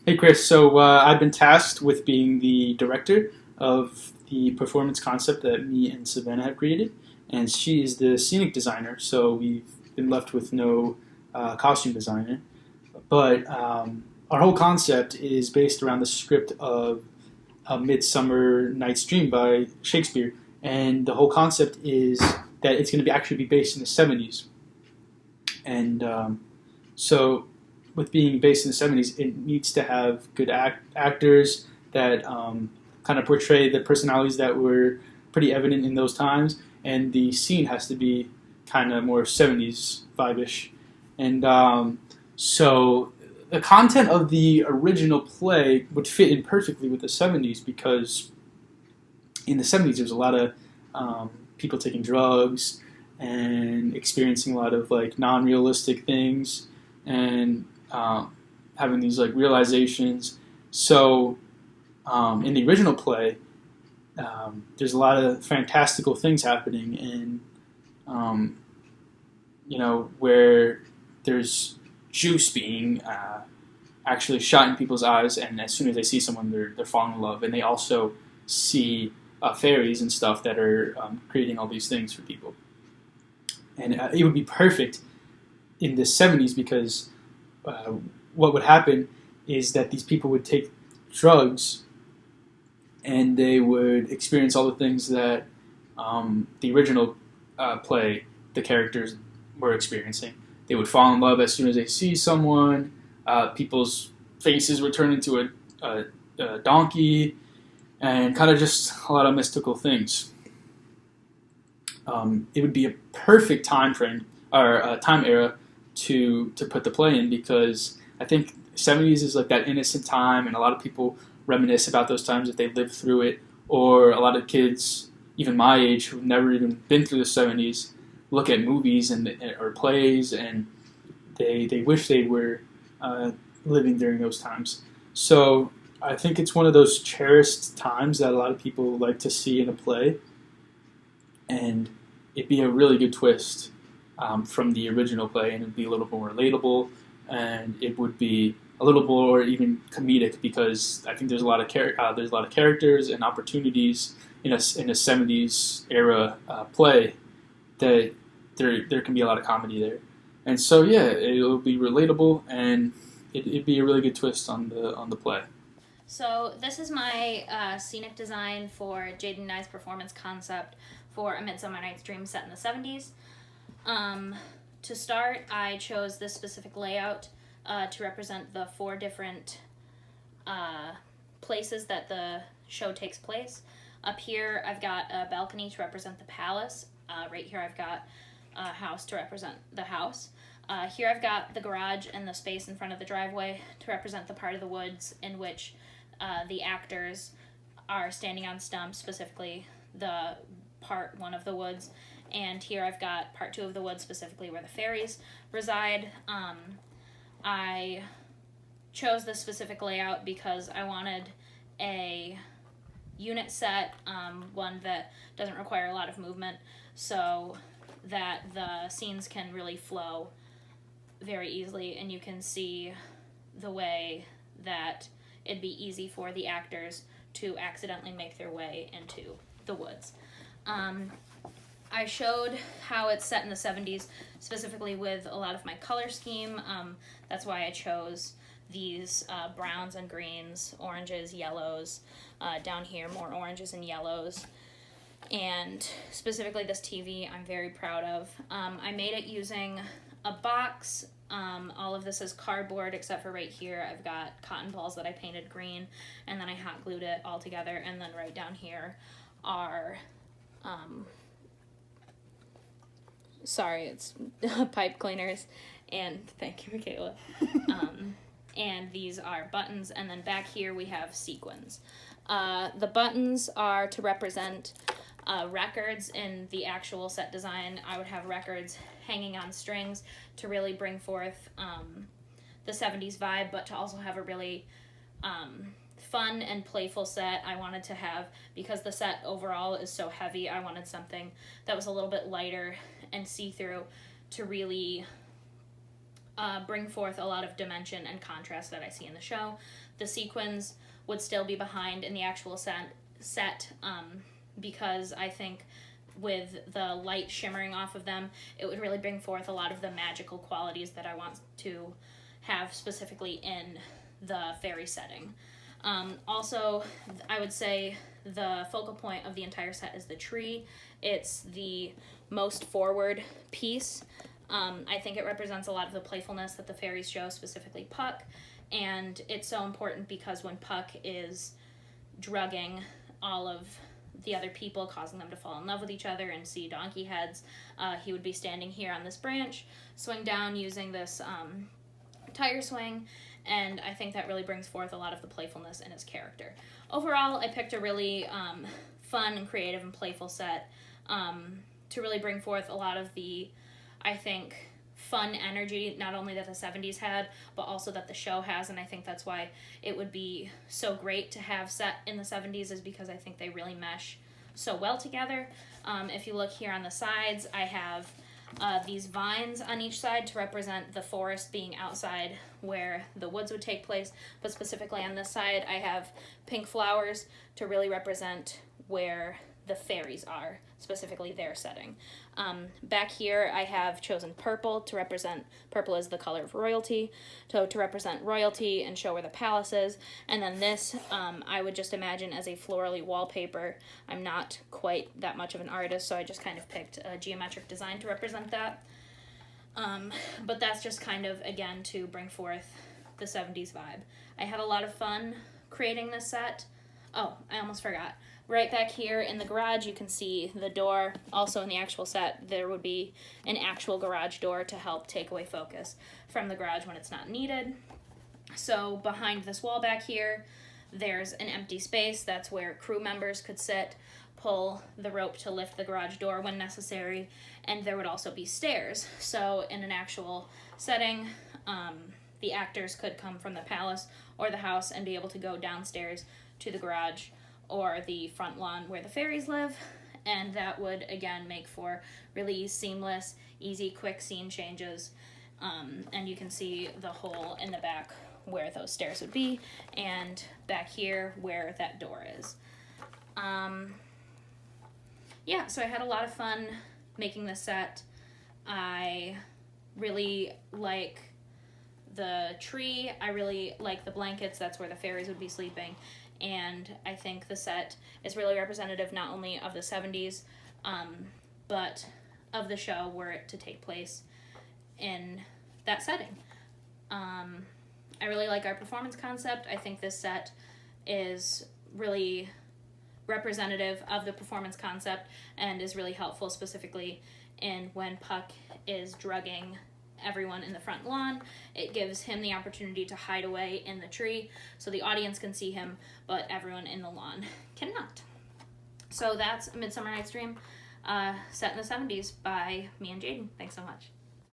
Hey Chris, so I've been tasked with being the director of the performance concept that me and Savannah have created, and she is the scenic designer. So we've been left with no costume designer, but our whole concept is based around the script of A Midsummer Night's Dream by Shakespeare, and the whole concept is that it's going to be actually be based in the '70s, and so with being based in the '70s, it needs to have good actors that kind of portray the personalities that were pretty evident in those times, and the scene has to be kind of more '70s vibe-ish. And so the content of the original play would fit in perfectly with the '70s because in the '70s there was a lot of people taking drugs and experiencing a lot of like non-realistic things and having these like realizations. So in the original play, there's a lot of fantastical things happening, and where there's juice being actually shot in people's eyes, and as soon as they see someone, they're falling in love, and they also see fairies and stuff that are creating all these things for people, and it would be perfect in the '70s because uh, what would happen is that these people would take drugs and they would experience all the things that the original play, the characters were experiencing. They would fall in love as soon as they see someone. People's faces would turn into a donkey, and kind of just a lot of mystical things. It would be a perfect time frame or time era to put the play in because I think '70s is like that innocent time, and a lot of people reminisce about those times if they lived through it, or a lot of kids, even my age, who've never even been through the '70s, look at movies or plays, and they wish they were living during those times. So I think it's one of those cherished times that a lot of people like to see in a play, and it'd be a really good twist from the original play, and it'd be a little more relatable, and it would be a little more even comedic because I think there's a lot of there's a lot of characters and opportunities in a '70s era play that there can be a lot of comedy there, and so yeah, it'll be relatable and it'd be a really good twist on the play. So this is my scenic design for Jaden and I's performance concept for A Midsummer Night's Dream set in the '70s. To start, I chose this specific layout to represent the four different places that the show takes place. Up here, I've got a balcony to represent the palace. Right here, I've got a house to represent the house. Here, I've got the garage and the space in front of the driveway to represent the part of the woods in which the actors are standing on stumps, specifically the part one of the woods. And here I've got part two of the woods, specifically where the fairies reside. I chose this specific layout because I wanted a unit set, one that doesn't require a lot of movement, so that the scenes can really flow very easily, and you can see the way that it'd be easy for the actors to accidentally make their way into the woods. I showed how it's set in the '70s, specifically with a lot of my color scheme. That's why I chose these browns and greens, oranges, yellows. Down here, more oranges and yellows. And specifically this TV, I'm very proud of. I made it using a box. All of this is cardboard, except for right here, I've got cotton balls that I painted green, and then I hot glued it all together. And then right down here are it's pipe cleaners, and thank you, Michaela. And these are buttons, and then back here we have sequins. The buttons are to represent records in the actual set design. I would have records hanging on strings to really bring forth the '70s vibe, but to also have a really fun and playful set. I wanted to have, because the set overall is so heavy, I wanted something that was a little bit lighter and see-through to really bring forth a lot of dimension and contrast that I see in the show. The sequins would still be behind in the actual set because I think with the light shimmering off of them, it would really bring forth a lot of the magical qualities that I want to have specifically in the fairy setting. Also, I would say the focal point of the entire set is the tree. It's the most forward piece. I think it represents a lot of the playfulness that the fairies show, specifically Puck, and it's so important because when Puck is drugging all of the other people, causing them to fall in love with each other and see donkey heads, he would be standing here on this branch, swing down using this tire swing, and I think that really brings forth a lot of the playfulness in his character. Overall, I picked a really fun and creative and playful set to really bring forth a lot of the, I think, fun energy, not only that the 70s had, but also that the show has, and I think that's why it would be so great to have set in the 70s, is because I think they really mesh so well together. If you look here on the sides, I have these vines on each side to represent the forest being outside where the woods would take place, but specifically on this side I have pink flowers to really represent where the fairies are, specifically their setting. Back here I have chosen purple to represent, purple is the color of royalty, so to represent royalty and show where the palace is. And then this I would just imagine as a florally wallpaper. I'm not quite that much of an artist, so I just kind of picked a geometric design to represent that. But that's just kind of, again, to bring forth the 70s vibe. I had a lot of fun creating this set. Oh, I almost forgot. Right back here in the garage, you can see the door. Also in the actual set, there would be an actual garage door to help take away focus from the garage when it's not needed. So behind this wall back here, there's an empty space. That's where crew members could sit, pull the rope to lift the garage door when necessary, and there would also be stairs. So in an actual setting, the actors could come from the palace or the house and be able to go downstairs to the garage or the front lawn where the fairies live, and that would again make for really seamless, easy, quick scene changes. And you can see the hole in the back where those stairs would be, and back here where that door is. Yeah, so I had a lot of fun making this set. I really like the tree. I really like the blankets. That's where the fairies would be sleeping. And I think the set is really representative not only of the 70s, but of the show were it to take place in that setting. I really like our performance concept. I think this set is really representative of the performance concept and is really helpful specifically in when Puck is drugging everyone in the front lawn. It gives him the opportunity to hide away in the tree so the audience can see him, but everyone in the lawn cannot. So that's Midsummer Night's Dream, set in the 70s by me and Jaden. Thanks so much.